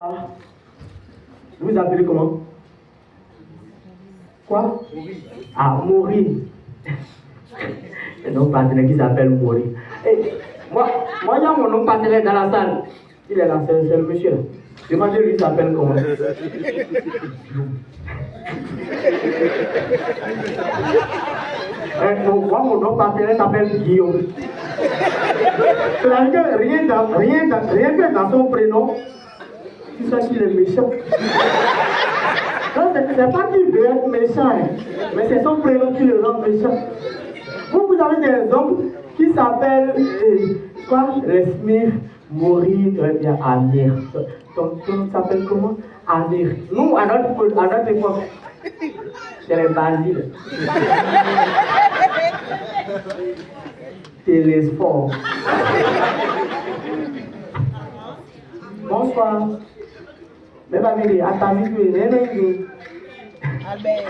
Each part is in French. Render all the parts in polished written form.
Vous vous appelez comment? Quoi? Ah, Maurice. C'est notre partenaire qui s'appelle Maurice. Et moi, il y a mon nom partenaire dans la salle. Il est là, c'est le monsieur là. Demandez-lui, il s'appelle comment? Moi, mon nom partenaire s'appelle Guillaume. C'est-à-dire que rien que dans son prénom, tu sais qu'il est méchant. Non, c'est pas qu'il veut être méchant, hein, mais c'est son prénom qui le rend méchant. Vous avez des hommes qui s'appellent quoi? Les Smith, Maurice, bien Amir. Ton s'appelle comment? Amir. Nous, à notre époque, c'est les Basiles. Télésphore. Bonsoir. Même Amélie, à ta vie, tu es né. Albert.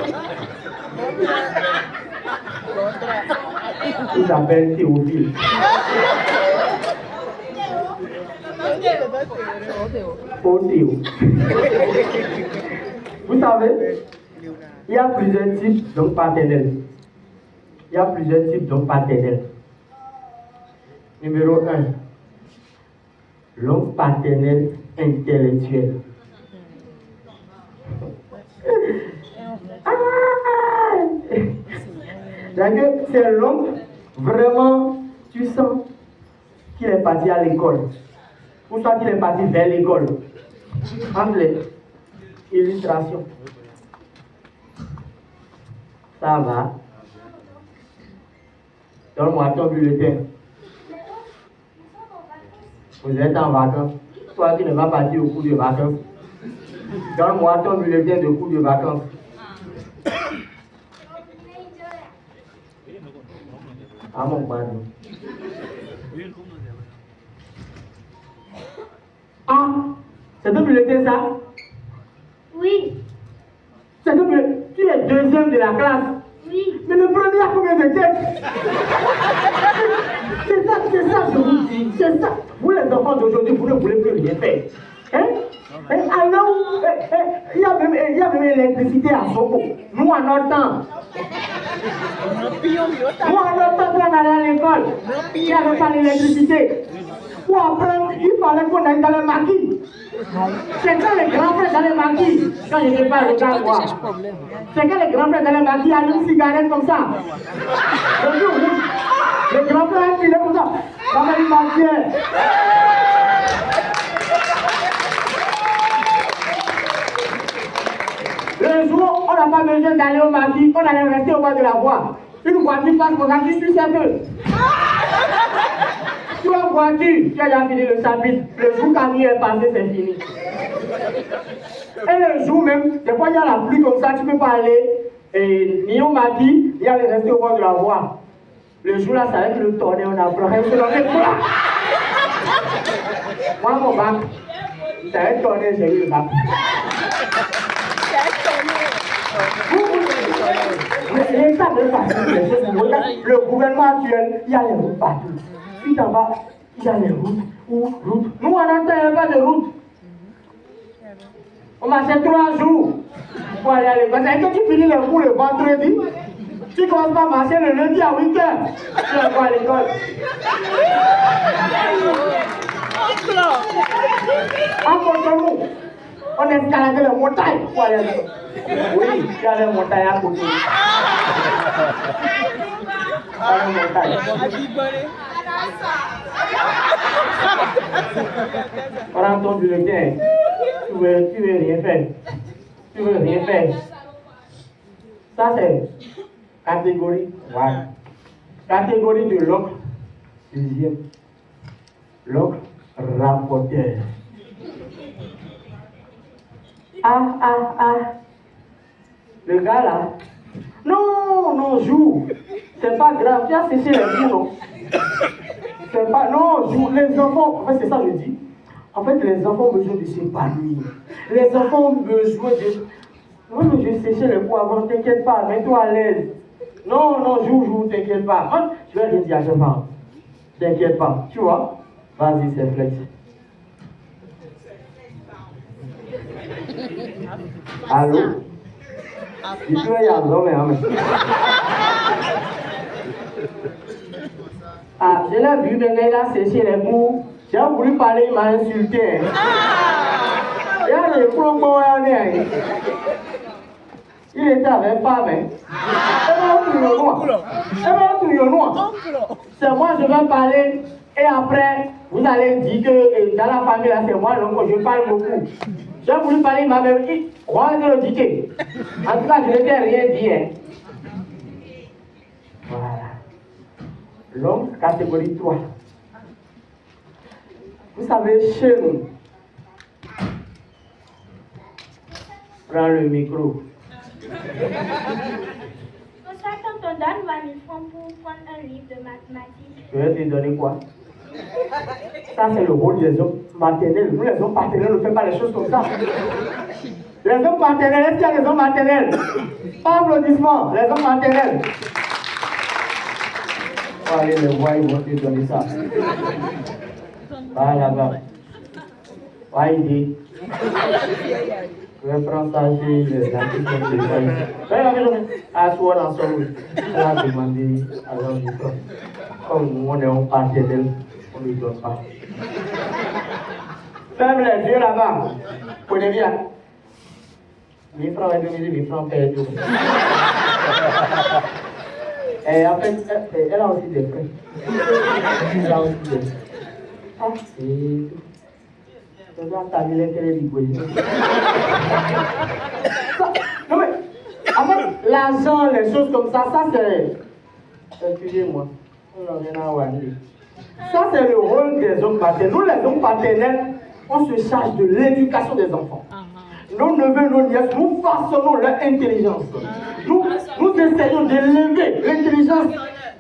Il s'appelle Théophile. Théo. Vous savez, il y a plusieurs types d'hommes paternels. Numéro 1, l'homme paternel intellectuel. C'est l'homme, vraiment, tu sens qu'il est parti à l'école. Ou soit qu'il est parti vers l'école. Entre les illustrations. Ça va. Donne-moi ton bulletin. Vous êtes en vacances. Toi qui ne vas pas partir au cours de vacances. Donne-moi ton bulletin de cours de vacances. Ah mon pardon. Ah, c'est ton bulletin ça? Oui. C'est ton bulletin. Tu es deuxième de la classe? Oui. Mais le premier a combien de têtes? C'est ça, je vous dis. C'est ça. Vous les enfants d'aujourd'hui, vous ne voulez plus rien faire. Hein? Alors, il y a même l'électricité à Soko. Nous, à notre temps. Nous, à notre temps, on allait à l'école. Il n'y avait pas l'électricité. Pour apprendre, il fallait qu'on aille dans les maquis. C'est quand les grands frères dans les maquis, quand je ne sais pas le gars quoi. C'est quand les grands frères dans les maquis allument une cigarette comme ça. Les grands frères filent comme ça. Ça va lui mentir. Le jour, on n'a pas besoin d'aller au maquis, on allait rester au bord de la voie. Une voiture passe comme ça, tu suis ses feux. Tu as une voiture, tu as déjà fini le chapitre. Le jour camion est passé, c'est fini. Et le jour même, des fois il y a la pluie comme ça, tu ne peux pas aller ni au maquis, ni aller rester au bord de la voie. Le jour là, ça va être le tonnerre, on a pleuré, je l'en ai pas. Moi, mon bac, ça va être tonnerre, j'ai eu le bac. L'État ne pas les choses. Le gouvernement actuel, il y a les routes partout. Puis t'en vas, il y a les routes. Nous, on n'entend pas de route. On marchait 3 jours pour aller à l'école. C'est que tu finis les cours le vendredi. Tu commences pas à marcher le lundi à 8h. Tu vas pas à l'école. En Cotonou, on escaladait les montagnes pour aller à l'école. Oui, il y a les montagnes à côté. Prends ton bulletin. Tu veux rien faire. Tu veux rien faire. Ça c'est catégorie 1. Catégorie de l'oncle. Deuxième. L'oncle rapporteur. Le gars là. Non, joue. C'est pas grave. Tu as séché les coups, non? C'est pas. Non, joue. Les enfants. En fait, c'est ça que je dis. En fait, les enfants ont besoin de s'épanouir. Les enfants ont besoin de. Moi, je séchais les coups avant. T'inquiète pas. Mets-toi à l'aise. Non, joue. T'inquiète pas. Je vais rien dire à ce moment. T'inquiète pas. Tu vois? Vas-y, c'est flex. Allô? Il y a l'homme. Ah, je l'ai vu, mais il a séché les mots. J'ai voulu parler, il m'a insulté. Il y a les promos, il était avec femme. C'est moi, je vais parler. Et après, vous allez dire que dans la famille, là, c'est moi, donc je parle beaucoup. J'ai voulu parler, il m'avait dit, quoi, je le dis. En tout cas, je ne t'ai rien dit. Hein. Voilà. L'homme, catégorie 3. Vous savez, chez nous, prends le micro. Quand on donne 20 000 francs pour prendre un livre de mathématiques. Je vais te donner quoi? Ça, c'est le rôle des hommes maternels. Nous, les hommes paternels, ne faisons pas les choses comme ça. Les hommes maternels, est-ce qu'il y a les hommes maternels? Pas applaudissements, les hommes maternels. On va aller les voir, ils vont te donner ça. Va là-bas. Va aider. Je vais prendre ça chez les artistes de asseoir dans son rôle. Elle a demandé à l'homme du temps. Comme nous, on est un partenaire, on ne lui donne pas. Ferme les yeux là-bas. Prenez bien. 1000 francs et demi, 1000 francs perdus. Et après, elle a aussi des frais. Elle a aussi des frais. Ah, c'est tout. Je dois terminer qu'elle est libre. Non mais, en fait, l'argent, les choses comme ça, c'est... Excusez-moi. Ça, c'est le rôle des hommes paternels. Nous, les hommes paternels, on se charge de l'éducation des enfants. Nos neveux, nos nièces, nous façonnons leur intelligence. Nous essayons d'élever l'intelligence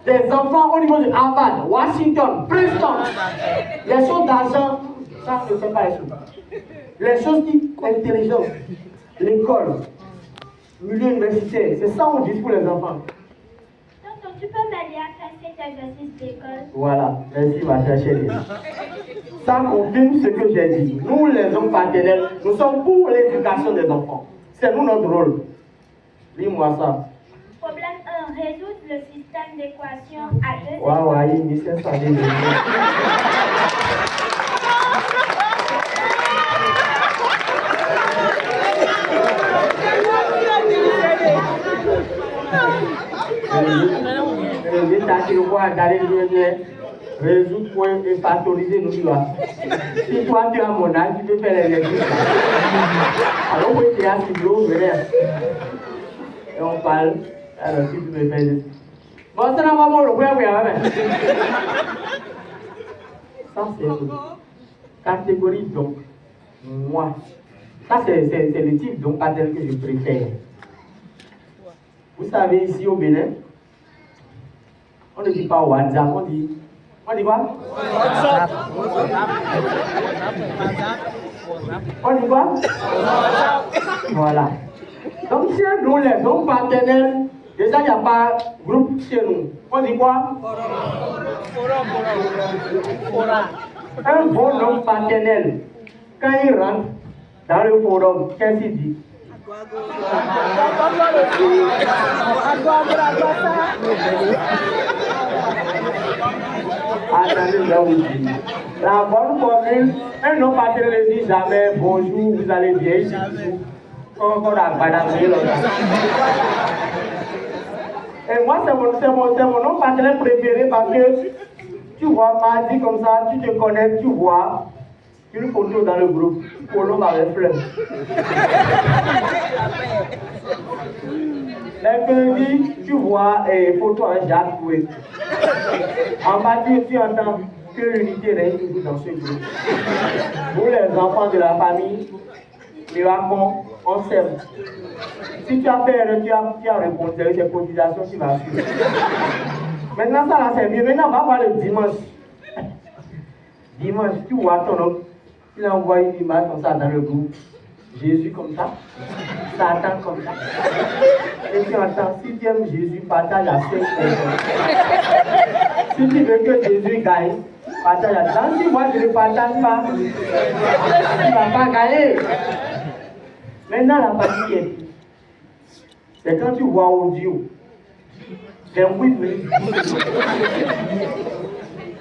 des enfants au niveau de Harvard, Washington, Princeton. Les choses d'argent, ça ne fait pas les choses. Les choses qui intelligence, l'école, milieu universitaire, c'est ça qu'on dit pour les enfants. Tonton, tu peux m'aider à faire cet exercice d'école? Voilà, merci ma chère chérie. Ça confirme ce que j'ai dit. Nous, les hommes paternels, nous sommes pour l'éducation des enfants. C'est nous notre rôle. Dis-moi ça. Problème 1. Résoudre le système d'équation à deux. Waouh, il me sait ça. Résoudre point et factoriser nous là. Si toi tu as mon âge, tu peux faire les exercices. Alors oui, tu as si gros, et on parle, alors tu peux faire des... Bon, ça n'a pas bon, le point, oui, ça c'est une catégorie donc, moi. Ça c'est le type donc pattern que je préfère. Vous savez, ici au Bénin, on ne dit pas WhatsApp, on dit quoi? WhatsApp. On dit quoi? Voilà. Donc chez nous, les hommes paternels, déjà il n'y a pas de groupe chez nous. On dit quoi? Un bon homme paternel, quand il rentre dans le forum, qu'est-ce qu'il dit? Attendez, là où je dis. La bonne formule, un homme paternel ne dit jamais bonjour, vous allez bien, comme on a badabé là. Et moi, c'est mon homme paternel préféré parce que tu vois, mardi comme ça, tu te connais, tu vois une photo dans le groupe, pour l'homme avec fleurs. Mercredi, tu vois une photo avec Jacques Coué. En bas, tu entends que l'unité règne toujours dans ce groupe. Nous, les enfants de la famille, miracle, on s'aime. Si tu as fait, tu as répondu, c'est cotisation qui va suivre. Maintenant, ça là, c'est mieux. Maintenant, on va voir le dimanche. Dimanche, tu vois ton homme. Il a envoyé une image comme ça dans le groupe. Jésus comme ça, Satan comme ça. Et tu entends, si tu aimes Jésus, partage à 5 personnes. Si tu veux que Jésus gagne, partage à 5. Si moi je ne partage pas, tu ne vas pas gagner. Maintenant, la partie qui est pire, c'est quand tu vois audio. C'est un oui, mais.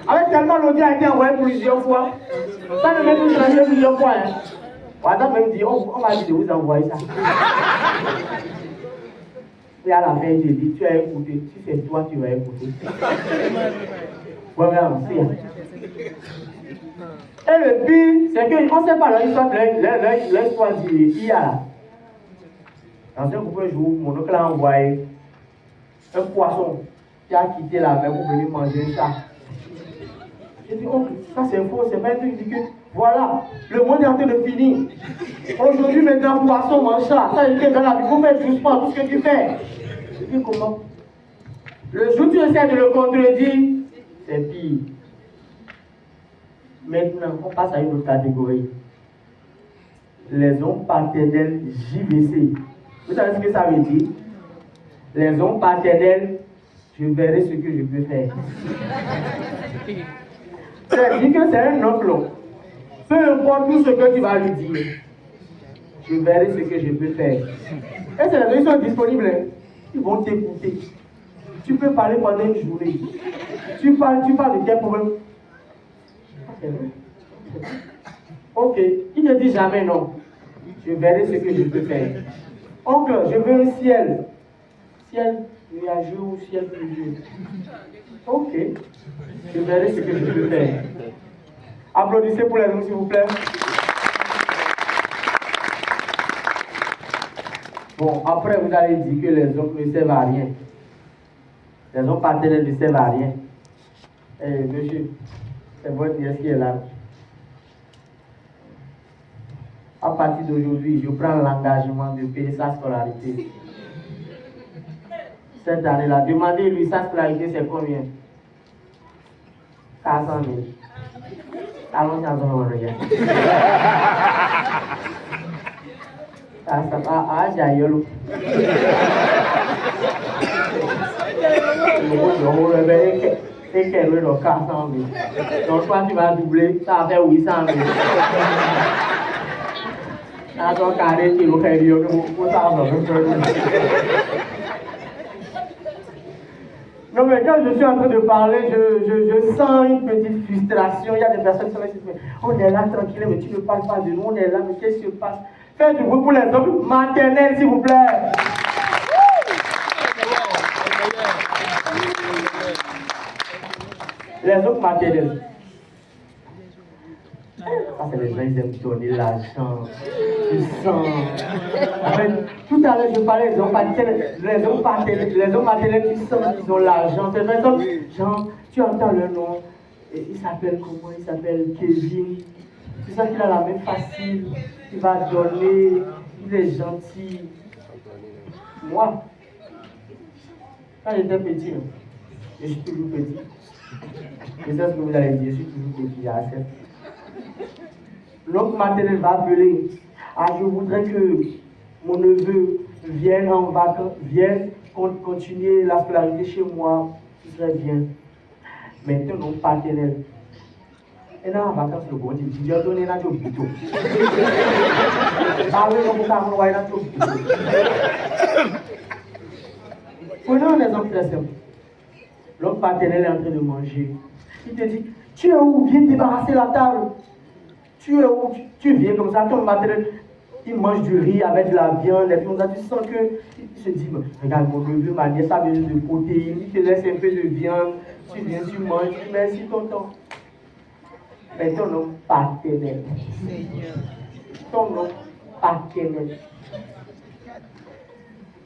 Avec tellement l'audio a été envoyé plusieurs fois, ça ne met plus changer plusieurs fois. Hein. WhatsApp même dit, on va dire de vous envoyer ça. Et à la fin, il te dit, tu as écouté. Si c'est toi, tu vas écouter. Voilà, c'est. Et le pire, c'est qu'on ne sait pas leur histoire d'IA là. Dans un groupe un jour, mon oncle a envoyé un poisson qui a quitté la mer pour venir manger un chat. J'ai dit, oh, ça c'est faux, c'est pas un truc que voilà, le monde est en train de finir. Aujourd'hui, maintenant, poisson mange chat. Ça, il dans la vie, il faut faire doucement tout ce que tu fais. Je dis comment? Le jour où tu essaies de le contredire, c'est pire. Maintenant, on passe à une autre catégorie. Les hommes paternels JVC. Vous savez ce que ça veut dire? Les hommes paternels, je verrai ce que je peux faire. C'est-à-dire que c'est un oncle. Peu importe tout ce que tu vas lui dire, je verrai ce que je peux faire. Et c'est les gens sont disponibles. Ils vont t'écouter. Tu peux parler pendant une journée. Tu parles de tes problèmes. Ok, il ne dit jamais non. Je verrai ce que je peux faire. Oncle, je veux un ciel. Ciel nuageux ou ciel pluvieux. Ok, je verrai ce que je peux faire. Applaudissez pour les hommes, s'il vous plaît. Bon, après vous allez dire que les hommes ne servent à rien. Les hommes paternels ne servent à rien. Eh, monsieur, c'est votre nièce qui est là. À partir d'aujourd'hui, je prends l'engagement de payer sa scolarité. Cette année-là, demandez-lui sa scolarité, c'est combien? 400 000. Allons, ça va rien. Ah, j'ai aïe. C'est qu'elle veut le 400 000. Donc, toi, tu vas doubler, ça va faire 800 000. Donc, arrêtez le caillou, vous savez. Non, mais quand je suis en train de parler, je sens une petite frustration. Il y a des personnes qui sont là qui disent, on est là tranquille, mais tu ne parles pas de nous, on est là, mais qu'est-ce qui se passe? Faites du bruit pour les hommes maternels, s'il vous plaît. Les hommes maternels. Ça, c'est les gens qui aiment donner l'argent, du sang. En fait, tout à l'heure, je parlais des hommes paternels, les hommes maternels qui sentent qu'ils ont l'argent. C'est vrai, genre, tu entends le nom, et il s'appelle comment? Il s'appelle Kevin. Tu sens qu'il a la main facile, il va donner, il est gentil. Moi, quand j'étais petit, je suis toujours petit. Je sais ce que vous allez dire, je suis toujours petit, j'accepte. L'oncle maternel va appeler. Ah, je voudrais que mon neveu vienne en vacances, vienne continuer la scolarité chez moi. Ce serait bien. Maintenant, l'oncle paternel. Et là, en vacances, le bon Dieu, je vais donner un job plutôt. Ah oui, on va envoyer un job plutôt. Prenons un exemple très simple. L'oncle paternel est en train de manger. Il te dit, tu es où? Viens débarrasser la table. Tu es où? Tu viens comme ça, ton matériel, il mange du riz avec de la viande, et puis on a, tu sens qu'il se dit, regarde mon neveu, ma nièce a besoin de protéines, il te laisse un peu de viande, tu viens, tu manges, tu dis merci tonton. Mais ton nom paternel. Ton nom paternel.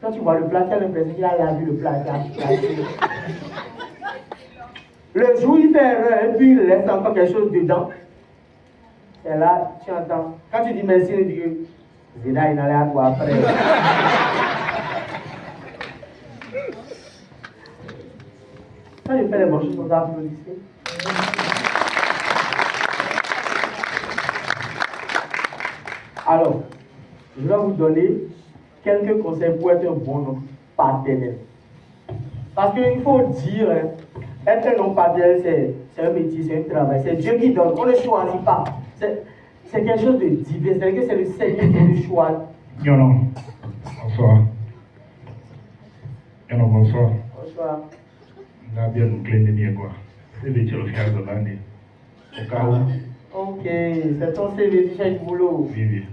Quand tu vois le plat, tu as l'impression qu'il a lavé le plat. Le jour où il fait erreur, et puis il laisse encore quelque chose dedans. Et là, tu entends. Quand tu dis merci, il dit que Zéna, il allait à toi après. Quand je fais les bonnes choses, on doit applaudir. Alors, je vais vous donner quelques conseils pour être un bon homme paternel. Parce qu'il faut dire, être un homme paternel, c'est un métier, c'est un travail. C'est Dieu qui donne, on ne choisit pas. C'est quelque chose de divin, c'est-à-dire que c'est le Seigneur qui nous choisit. Non. Bonsoir. Non, bonsoir. Bonsoir. On a bien nous cleaner quoi. C'est le tir de faire de l'année. Au cas où. Ok, c'est ton CV qui cherche du boulot. Oui.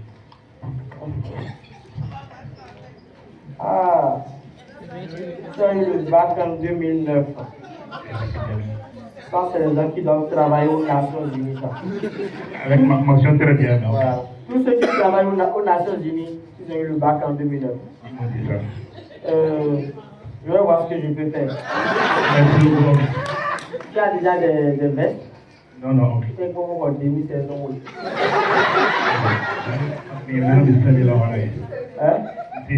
Ah, tu as eu le bac en 2009. Ça, c'est les gens qui doivent travailler aux Nations Unies. Ça. Avec ma mention très bien. Non? Voilà. Tous ceux qui travaillent aux Nations Unies, ils ont eu le bac en 2009. Ils m'ont dit ça. Je vais voir ce que je peux faire. Merci beaucoup. Tu as déjà des vestes? Non, ok. C'est pour mon début, c'est non. Mais là, je suis là, voilà. Hein? Si.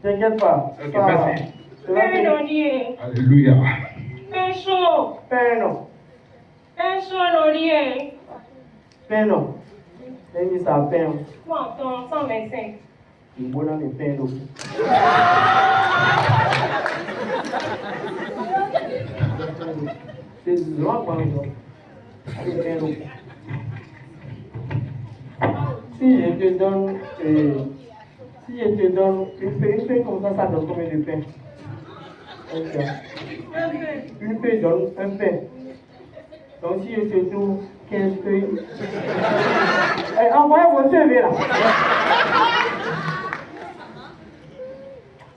T'inquiète pas. Ok, merci. Alléluia. Peine. J'ai mis ça à peine. Quoi, 125. Le bonhomme est peine. C'est loin, par exemple. Allez, peine. Si je te donne une feuille comme ça donne combien de pain? Une feuille donne un pain. Donc si je te trouve 15 feuilles, envoyez vos CV là.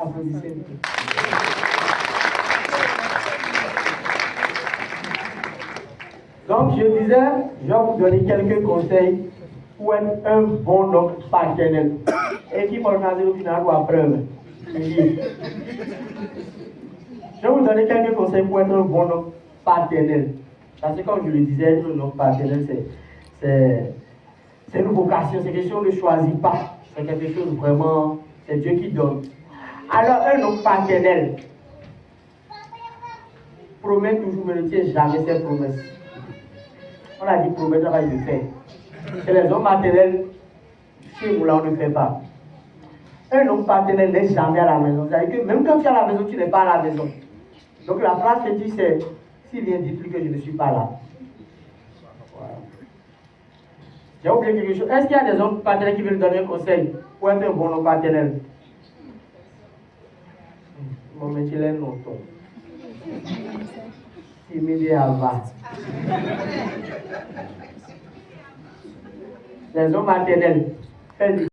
Applaudissez. Donc je disais, je vais vous donner quelques conseils pour être un bon oncle paternel. Et qui pour le au final ou à preuve. Je vais vous donner quelques conseils pour être un bon oncle paternel. Parce que comme je le disais, être un oncle paternel, c'est une vocation, c'est quelque chose qu'on ne choisit pas. C'est quelque chose vraiment, c'est Dieu qui donne. Alors un oncle paternel promet toujours, mais ne tient jamais ses promesses. On a dit promettre, on va le faire. Et les hommes paternels, chez nous là, on ne fait pas. Un homme paternel n'est jamais à la maison. C'est-à-dire que même quand tu es à la maison, tu n'es pas à la maison. Donc la phrase que tu sais, s'il vient dites-lui que je ne suis pas là. Voilà. J'ai oublié quelque chose. Est-ce qu'il y a des hommes paternels qui veulent donner un conseil pour être un bon homme paternel? Mon métier est non. Timide à bas. Les hommes maternels, faites